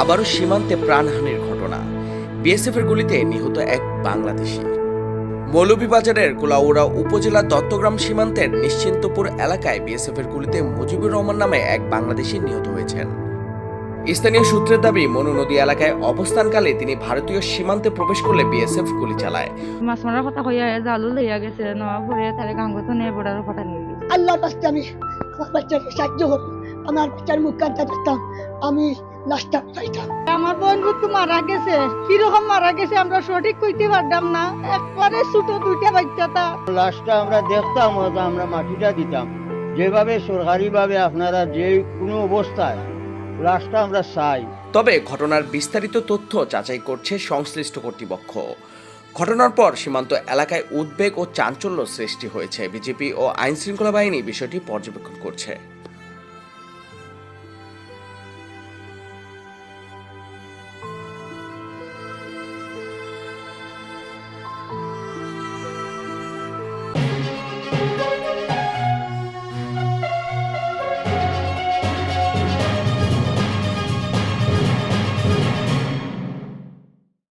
আবারও সীমান্তে প্রাণহানির ঘটনা। বিএসএফের গুলিতে নিহত এক বাংলাদেশি। মৌলভীবাজারের কুলাউড়া উপজেলার দত্তগ্রাম সীমান্তের নিশ্চিন্তপুর এলাকায় বিএসএফের গুলিতে মুজিবুর রহমান নামে এক বাংলাদেশি নিহত হয়েছেন। স্থানীয় সূত্রের দাবি, মনু নদী এলাকায় অবস্থানকালে তিনি ভারতীয় সীমান্তে প্রবেশ করলে বিএসএফ গুলি চালায়। মাছ মারার কথা কইয়া জালু লইয়া গেছে নেওয়া পরে তারে গাঙ্গত নিয়ে বড়ার কথা নিয়ে গেছে। আল্লাহর কাছে আমি আমার বাচ্চাকে সাহায্য করব, আমার বাচ্চার মুখ কান্তা দেখতাম, আমি লাশটা পাইতাম। আমার বন্ধু তো মারা গেছে, কিরকম মারা গেছে আমরা সঠিক কইতে পারতাম না। একবারে ছোট দুইটা বাচ্চাটা। লাশটা আমরা দেখতাম, আমরা মাটিটা দিতাম। যেভাবে সরকারিভাবে আপনারা যে কোনো অবস্থায় লাশটা আমরা চাই। তবে ঘটনার বিস্তারিত তথ্য যাচাই করছে সংশ্লিষ্ট কর্তৃপক্ষ। ঘটনার পর সীমান্ত এলাকায় উদ্বেগ ও চাঞ্চল্য সৃষ্টি হয়েছে। বিজেপি ও আইনশৃঙ্খলা বাহিনী বিষয়টি পর্যবেক্ষণ করছে।